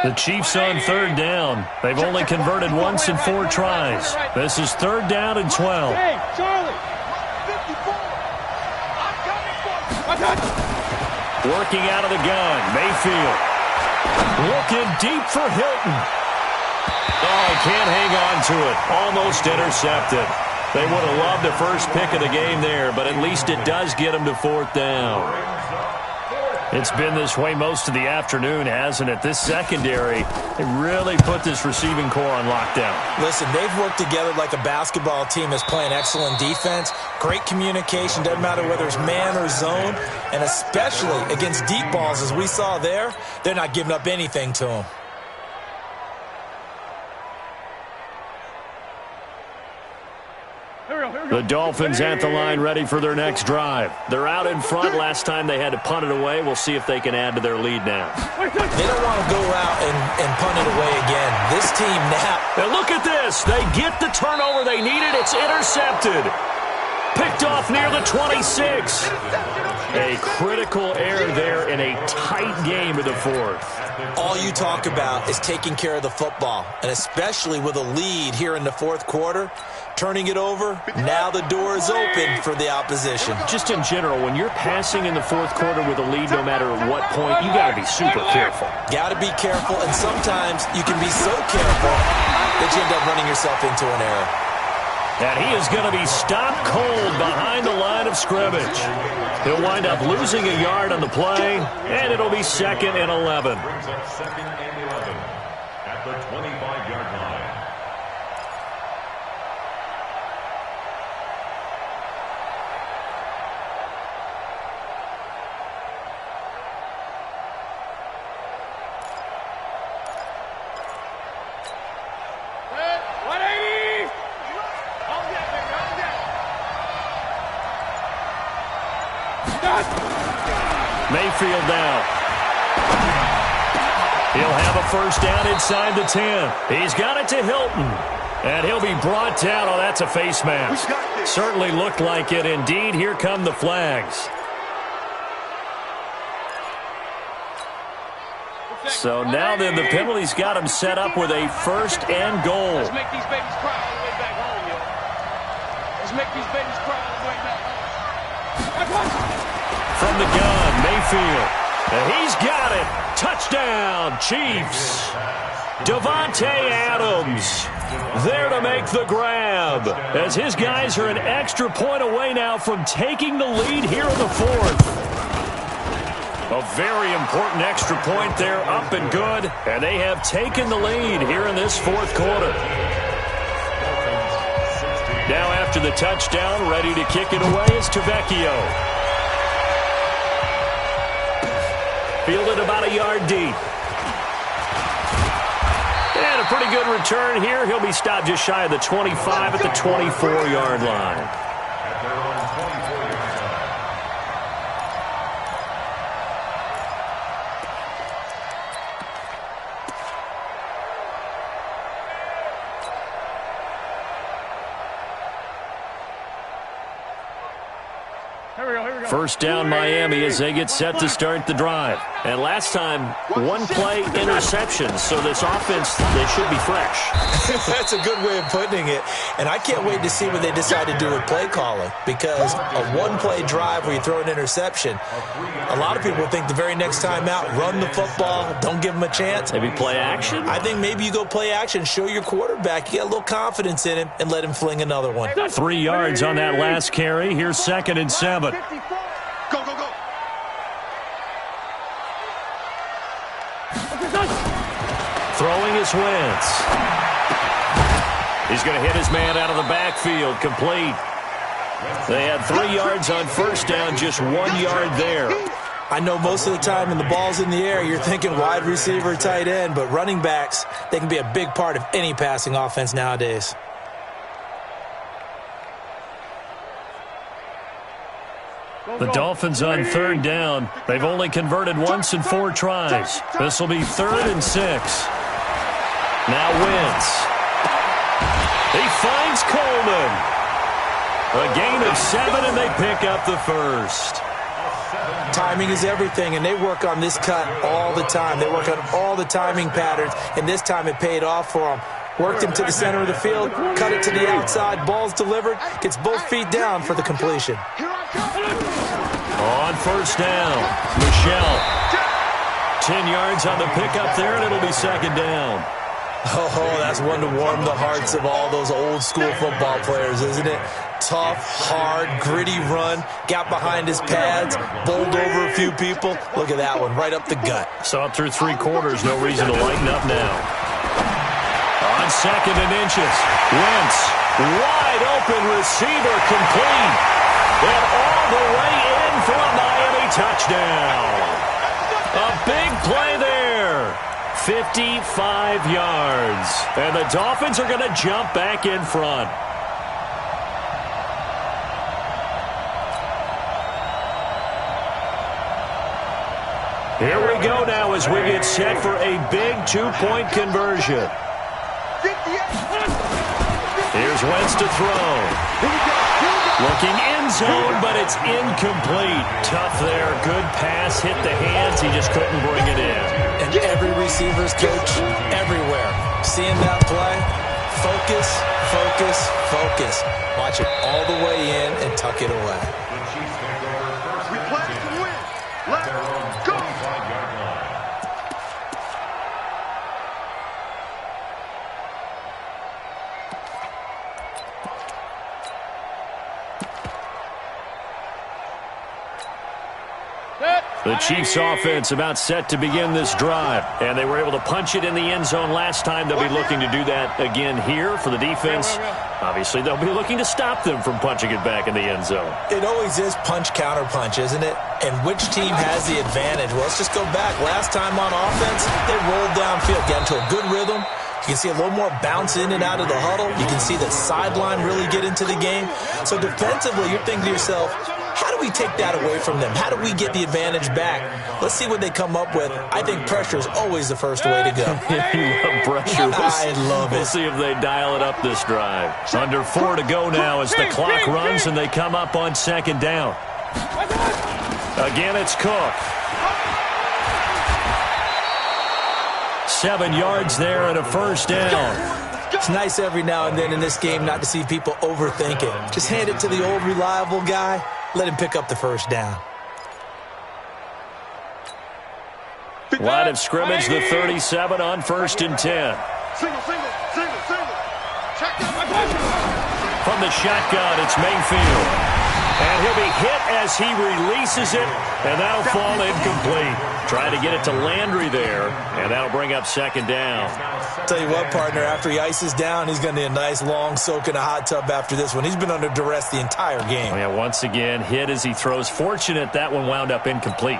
[SPEAKER 1] The Chiefs on 3rd down. They've only converted once in 4 tries. This is 3rd down and 12.
[SPEAKER 2] Hey, Charlie. 54. I'm coming for you.
[SPEAKER 1] Working out of the gun, Mayfield. Looking deep for Hilton. Oh, he can't hang on to it. Almost intercepted. They would have loved the first pick of the game there, but at least it does get them to 4th down. It's been this way most of the afternoon, hasn't it? This secondary, they really put this receiving core on lockdown.
[SPEAKER 3] Listen, they've worked together like a basketball team that's playing excellent defense. Great communication, doesn't matter whether it's man or zone. And especially against deep balls, as we saw there, they're not giving up anything to them.
[SPEAKER 1] The Dolphins at the line ready for their next drive. They're out in front. Last time they had to punt it away. We'll see if they can add to their lead now.
[SPEAKER 3] They don't want to go out and punt it away again. This team now.
[SPEAKER 1] And look at this. They get the turnover they needed. It's intercepted. Picked off near the 26. A critical error there in a tight game of the 4th.
[SPEAKER 3] All you talk about is taking care of the football, and especially with a lead here in the 4th quarter. Turning it over, now the door is open for the opposition.
[SPEAKER 1] Just in general, when you're passing in the 4th quarter with a lead, no matter what point, you got to be super careful.
[SPEAKER 3] Got to be careful, and sometimes you can be so careful that you end up running yourself into an error.
[SPEAKER 1] And he is going to be stopped cold behind the line of scrimmage. He'll wind up losing a yard on the play, and it'll be 2nd and 11.
[SPEAKER 4] Brings up 2nd and 11 at the 25-yard line.
[SPEAKER 1] Mayfield now. He'll have a first down inside the 10. He's got it to Hilton. And he'll be brought down. Oh, that's a face mask. Certainly looked like it. Indeed, here come the flags. So now then, the penalty's got him set up with a 1st and goal.
[SPEAKER 5] Let's make these babies cry all the way back home, yo. Let's make these babies cry all the way back home.
[SPEAKER 1] From the gun, Mayfield. And he's got it. Touchdown, Chiefs. Davante Adams there to make the grab, as his guys are an extra point away now from taking the lead here in the 4th. A very important extra point there, up and good, and they have taken the lead here in this 4th quarter. Now after the touchdown, ready to kick it away is Tavecchio. Fielded about a yard deep. And a pretty good return here. He'll be stopped just shy of the 25 at the 24-yard line.
[SPEAKER 4] At their own 24-yard line.
[SPEAKER 1] First down Miami as they get set to start the drive. And last time, one play interception, so this offense, they should be fresh.
[SPEAKER 3] That's a good way of putting it. And I can't wait to see what they decide to do with play calling, because a one-play drive where you throw an interception, a lot of people think the very next time out, run the football, don't give them a chance.
[SPEAKER 1] Maybe play action?
[SPEAKER 3] I think maybe you go play action, show your quarterback, you get a little confidence in him, and let him fling another one.
[SPEAKER 1] 3 yards on that last carry. Here's 2nd and 7.
[SPEAKER 2] Go, go, go.
[SPEAKER 1] Throwing is Wentz. He's going to hit his man out of the backfield, complete. They had 3 yards on first down, just 1 yard there.
[SPEAKER 3] I know most of the time when the ball's in the air, you're thinking wide receiver, tight end, but running backs, they can be a big part of any passing offense nowadays.
[SPEAKER 1] The Dolphins on 3rd down. They've only converted once in 4 tries. This will be 3rd and 6. Now Wentz. He finds Coleman. A gain of 7, and they pick up the first.
[SPEAKER 3] Timing is everything, and they work on this cut all the time. They work on all the timing patterns, and this time it paid off for them. Worked him to the center of the field, cut it to the outside, ball's delivered, gets both feet down for the completion.
[SPEAKER 1] On first down, Michelle. 10 yards on the pickup there, and it'll be 2nd down.
[SPEAKER 3] Oh, that's one to warm the hearts of all those old school football players, isn't it? Tough, hard, gritty run, got behind his pads, bowled over a few people. Look at that one, right up the gut.
[SPEAKER 1] Saw it through 3 quarters, no reason to lighten up now. On 2nd and inches, Wentz, wide open receiver, complete. And all the way in for a Miami touchdown. A big play there. 55 yards. And the Dolphins are going to jump back in front. Here we go now as we get set for a big 2-point conversion. Here's Wentz to throw. Looking end zone, but it's incomplete. Tough there. Good pass. Hit the hands. He just couldn't bring it in.
[SPEAKER 3] And every receiver's coach everywhere. Seeing that play, focus, focus, focus. Watch it all the way in and tuck it away.
[SPEAKER 2] We play to win. Let's go.
[SPEAKER 1] The Chiefs offense about set to begin this drive. And they were able to punch it in the end zone last time. They'll be looking to do that again here for the defense. Obviously, they'll be looking to stop them from punching it back in the end zone.
[SPEAKER 3] It always is punch-counter-punch, isn't it? And which team has the advantage? Well, let's just go back. Last time on offense, they rolled downfield, got into a good rhythm. You can see a little more bounce in and out of the huddle. You can see the sideline really get into the game. So defensively, you're thinking to yourself, how do we take that away from them? How do we get the advantage back? Let's see what they come up with. I think pressure is always the first way to go.
[SPEAKER 1] You love pressure.
[SPEAKER 3] I love it.
[SPEAKER 1] We'll see if they dial it up this drive. Under 4 to go now as the clock runs and they come up on 2nd down. Again, it's Cook. 7 yards there and a first down.
[SPEAKER 3] It's nice every now and then in this game not to see people overthink it. Just hand it to the old reliable guy. Let him pick up the first down.
[SPEAKER 1] Line of scrimmage, the 37 on 1st and 10.
[SPEAKER 2] Single. Check
[SPEAKER 1] From the shotgun, it's Mayfield. And he'll be hit as he releases it, and that'll fall incomplete. Trying to get it to Landry there, and that'll bring up 2nd down.
[SPEAKER 3] Tell you what, partner, after he ices down, he's going to need a nice long soak in a hot tub after this one. He's been under duress the entire game.
[SPEAKER 1] Oh, yeah, once again, hit as he throws. Fortunate that one wound up incomplete.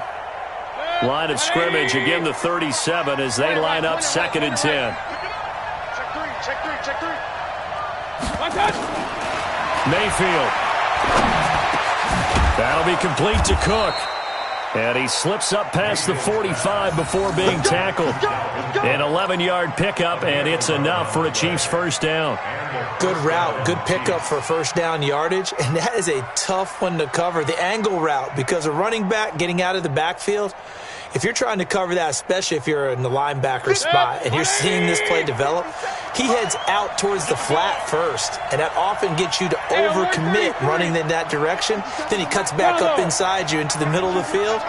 [SPEAKER 1] Line of scrimmage, again the 37 as they line up 2nd and 10.
[SPEAKER 2] Check three.
[SPEAKER 1] Mayfield. That'll be complete to Cook. And he slips up past the 45 before being tackled. An 11-yard pickup, and it's enough for a Chiefs first down.
[SPEAKER 3] Good route, good pickup for first down yardage, and that is a tough one to cover. The angle route, because a running back getting out of the backfield, if you're trying to cover that, especially if you're in the linebacker spot and you're seeing this play develop, he heads out towards the flat first, and that often gets you to overcommit running in that direction. Then he cuts back up inside you into the middle of the field.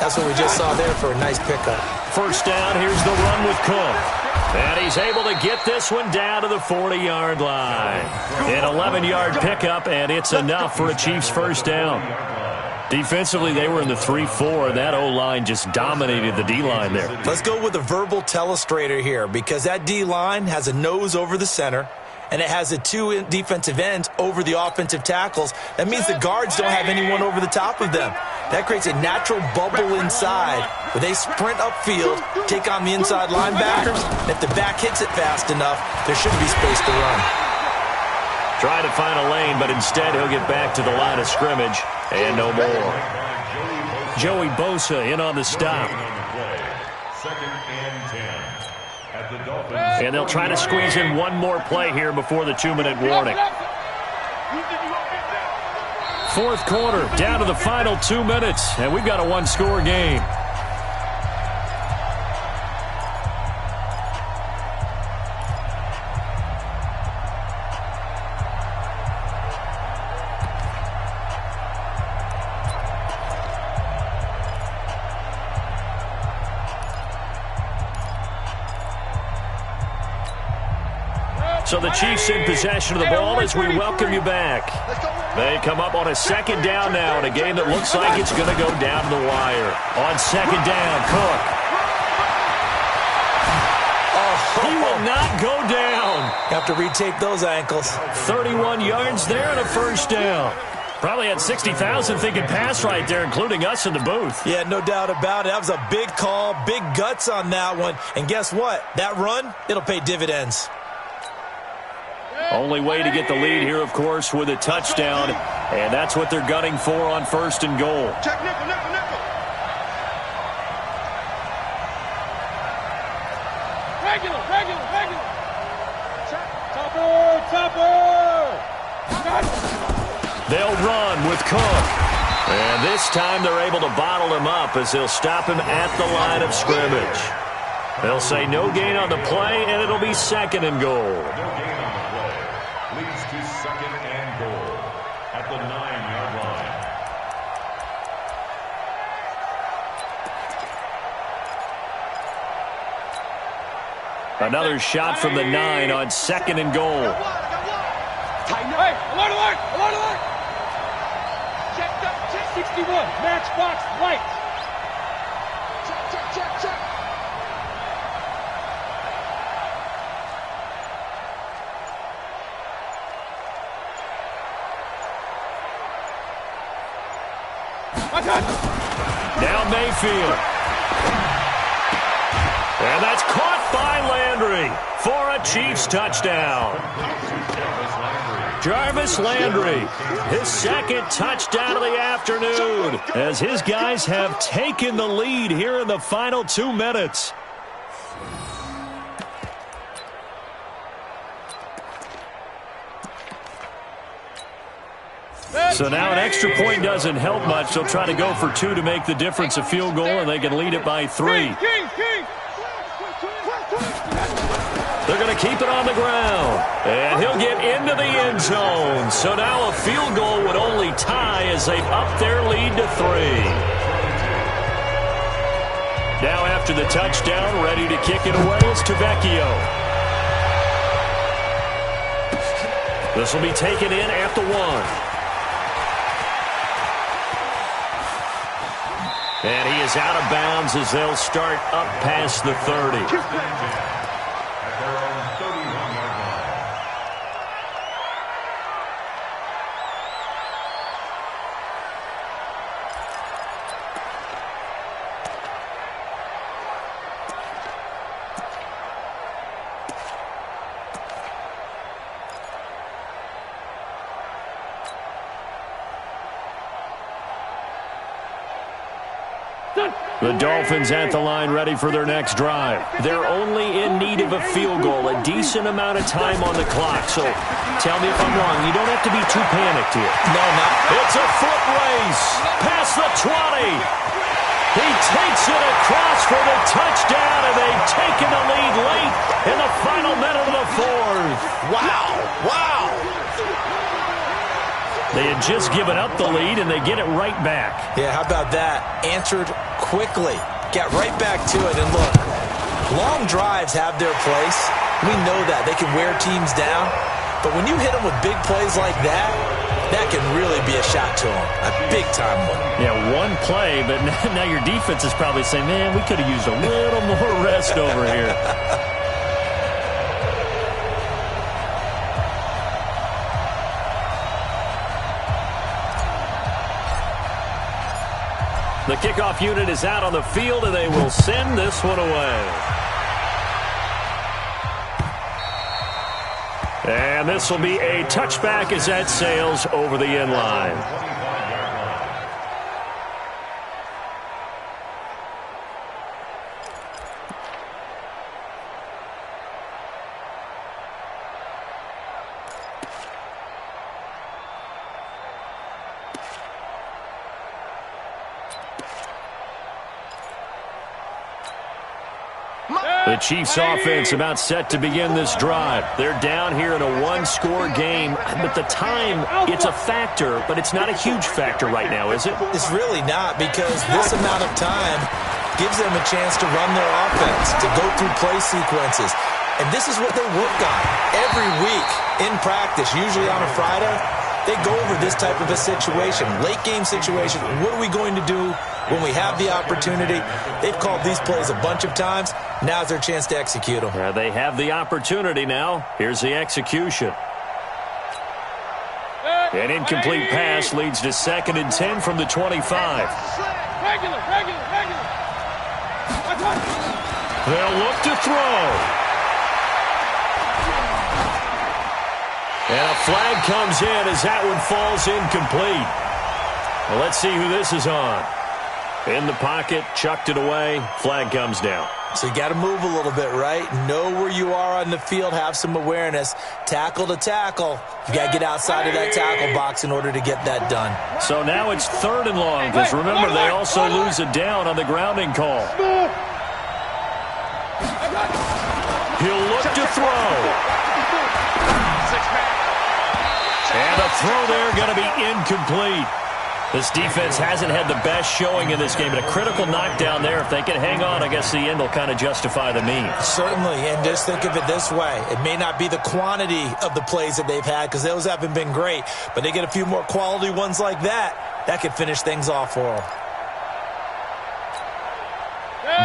[SPEAKER 3] That's what we just saw there for a nice pickup.
[SPEAKER 1] First down, here's the run with Cook. And he's able to get this one down to the 40-yard line. An 11-yard pickup, and it's enough for a Chiefs first down. Defensively, they were in the 3-4. That O-line just dominated the D-line there.
[SPEAKER 3] Let's go with a verbal telestrator here, because that D-line has a nose over the center, and it has the 2 defensive ends over the offensive tackles. That means the guards don't have anyone over the top of them. That creates a natural bubble inside where they sprint upfield, take on the inside linebackers. If the back hits it fast enough, there should be space to run.
[SPEAKER 1] Trying to find a lane, but instead he'll get back to the line of scrimmage and no more. Joey Bosa in on the stop.
[SPEAKER 4] 2nd and 10 at the Dolphins.
[SPEAKER 1] And they'll try to squeeze in one more play here before the 2-minute warning. 4th quarter, down to the final 2 minutes, and we've got a 1-score game. So the Chiefs in possession of the ball as we welcome you back. They come up on a second down now in a game that looks like it's going to go down to the wire. On second down, Cook. He will not go down.
[SPEAKER 3] Have to retake those ankles.
[SPEAKER 1] 31 yards there and a first down. Probably had 60,000 thinking pass right there, including us in the booth.
[SPEAKER 3] Yeah, no doubt about it. That was a big call, big guts on that one. And guess what? That run, it'll pay dividends.
[SPEAKER 1] Only way to get the lead here, of course, with a touchdown. And that's what they're gunning for on first and goal.
[SPEAKER 2] Check nickel, nickel, nickel.
[SPEAKER 5] Regular. Topper.
[SPEAKER 1] They'll run with Cook. And this time they're able to bottle him up as they'll stop him at the line of scrimmage. They'll say no gain on the play, and it'll be second and goal.
[SPEAKER 4] No gain on the play. Leads to second and goal at the 9-yard line.
[SPEAKER 1] Another shot from the 9 on second and goal.
[SPEAKER 5] Hey, alert! Checked up, 61, matchbox light. Check.
[SPEAKER 1] Now Mayfield. And that's caught by Landry for a Chiefs touchdown. Jarvis Landry, his second touchdown of the afternoon, as his guys have taken the lead here in the final 2 minutes. So now an extra point doesn't help much. They'll try to go for 2 to make the difference a field goal, and they can lead it by 3. They're going to keep it on the ground, and he'll get into the end zone. So now a field goal would only tie as they've upped their lead to 3. Now after the touchdown, ready to kick it away is Tavecchio. This will be taken in at the 1. And he is out of bounds as they'll start up past the 30.
[SPEAKER 4] At their own 31-yard line.
[SPEAKER 1] The Dolphins at the line ready for their next drive. They're only in need of a field goal, a decent amount of time on the clock. So tell me if I'm wrong. You don't have to be too panicked here.
[SPEAKER 3] No, not.
[SPEAKER 1] It's a foot race past the 20. He takes it across for the touchdown, and they've taken the lead late in the final minute of the 4th.
[SPEAKER 3] Wow.
[SPEAKER 1] They had just given up the lead, and they get it right back.
[SPEAKER 3] Yeah, how about that? Answered quickly. Got right back to it. And look, long drives have their place. We know that. They can wear teams down. But when you hit them with big plays like that, that can really be a shot to them. A big-time one.
[SPEAKER 1] Yeah, one play, but now your defense is probably saying, man, we could have used a little more rest over here. The kickoff unit is out on the field, and they will send this one away. And this will be a touchback as that sails over the end line. The Chiefs offense about set to begin this drive. They're down here in a one-score game, but the time, it's a factor, but it's not a huge factor right now, is it?
[SPEAKER 3] It's really not, because this amount of time gives them a chance to run their offense, to go through play sequences. And this is what they work on every week in practice, usually on a Friday. They go over this type of a situation, late game situation. What are we going to do when we have the opportunity? They've called these plays a bunch of times. Now's their chance to execute them.
[SPEAKER 1] They have the opportunity now. Here's the execution. An incomplete pass leads to 2nd and 10 from the 25.
[SPEAKER 5] Regular.
[SPEAKER 1] They'll look to throw. And a flag comes in as that one falls incomplete. Well, let's see who this is on. In the pocket, chucked it away, flag comes down.
[SPEAKER 3] So you got to move a little bit, right? Know where you are on the field, have some awareness. Tackle to tackle. You got to get outside of that tackle box in order to get that done.
[SPEAKER 1] So now it's 3rd and long, because remember, they also lose a down on the grounding call. He'll look to throw. And a throw there going to be incomplete. This defense hasn't had the best showing in this game, but a critical knockdown there. If they can hang on, I guess the end will kind of justify the means.
[SPEAKER 3] Certainly, and just think of it this way. It may not be the quantity of the plays that they've had, because those haven't been great, but they get a few more quality ones like that. That could finish things off for them.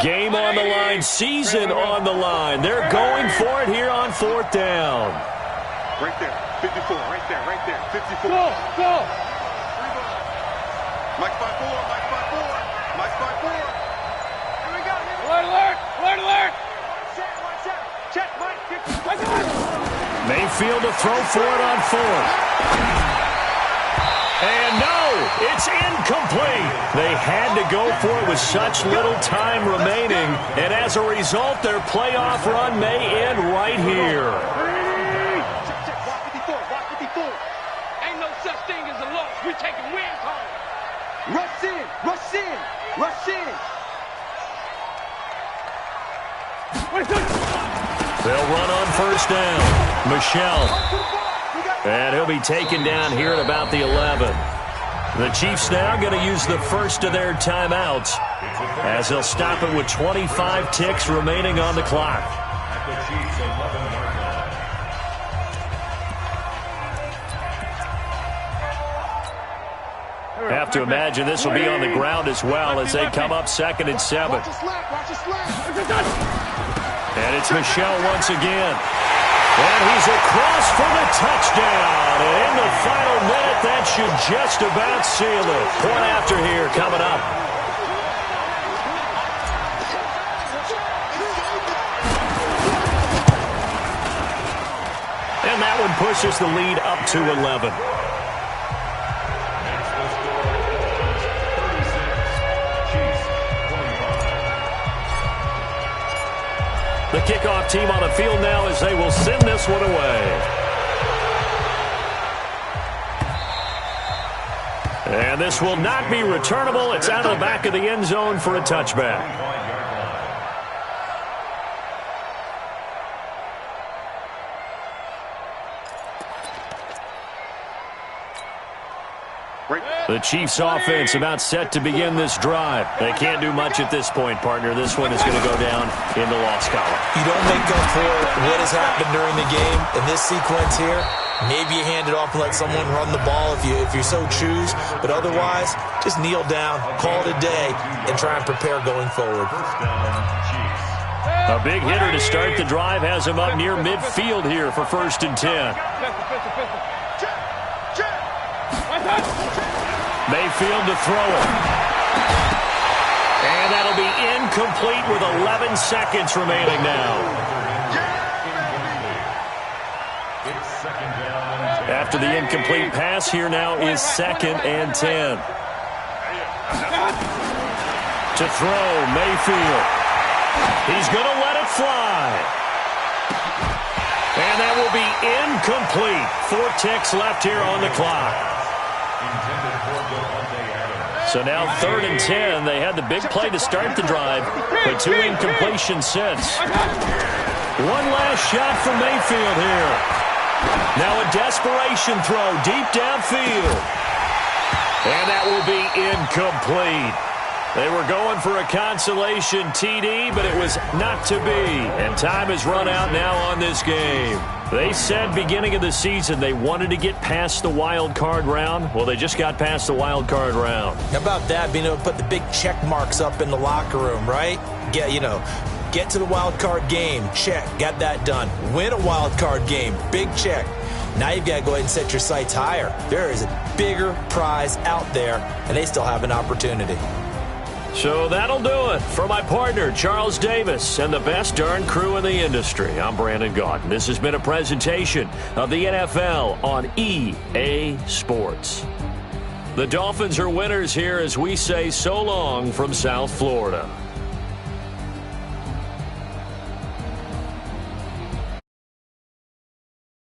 [SPEAKER 1] Game on the line, season on the line. They're going for it here on 4th down.
[SPEAKER 2] Right there, 54, right there, 54.
[SPEAKER 5] Go.
[SPEAKER 2] Mike 5-4. Here we go.
[SPEAKER 5] Alert.
[SPEAKER 2] Watch out. Check, Mike. 50.
[SPEAKER 1] Mayfield to throw for it on 4th. And no, it's incomplete. They had to go for it with such little time remaining, and as a result, their playoff run may end right here.
[SPEAKER 2] Check.
[SPEAKER 5] Ain't no such thing as a loss. We taking wins home.
[SPEAKER 2] Rush in.
[SPEAKER 1] They'll run on 1st down. Michelle. And he'll be taken down here at about the 11. The Chiefs now going to use the first of their timeouts as they'll stop it with 25 ticks remaining on the clock.
[SPEAKER 4] At the Chiefs' 11-yard line.
[SPEAKER 1] Have to imagine this will be on the ground as well as they come up 2nd and 7.
[SPEAKER 2] Watch the slap.
[SPEAKER 1] And it's Michelle once again. And he's across for the touchdown. And in the final minute, that should just about seal it. Point after here coming up. And that one pushes the lead up to 11. The kickoff team on the field now as they will send this one away. And this will not be returnable. It's out of the back of the end zone for a touchback. The Chiefs offense about set to begin this drive. They can't do much at this point, partner. This one is going to go down in the loss column.
[SPEAKER 3] You don't make up for what has happened during the game. In this sequence here, maybe you hand it off and let someone run the ball if you so choose. But otherwise, just kneel down, call it a day, and try and prepare going forward.
[SPEAKER 1] A big hitter to start the drive has him up near midfield here for 1st and 10. Mayfield to throw it. And that'll be incomplete with 11 seconds remaining now. After the incomplete pass, here now is 2nd and 10. To throw, Mayfield. He's going to let it fly. And that will be incomplete. 4 ticks left here on the clock. So now 3rd and 10. They had the big play to start the drive, but 2 incompletions since. One last shot for Mayfield here. Now a desperation throw deep downfield. And that will be incomplete. They were going for a consolation TD, but it was not to be. And time has run out now on this game. They said beginning of the season they wanted to get past the wild card round. Well, they just got past the wild card round.
[SPEAKER 3] How about that, being able to put the big check marks up in the locker room, right? Get to the wild card game. Check. Got that done. Win a wild card game. Big check. Now you've got to go ahead and set your sights higher. There is a bigger prize out there, and they still have an opportunity.
[SPEAKER 1] So that'll do it for my partner, Charles Davis, and the best darn crew in the industry. I'm Brandon Gaudin. This has been a presentation of the NFL on EA Sports. The Dolphins are winners here as we say so long from South Florida.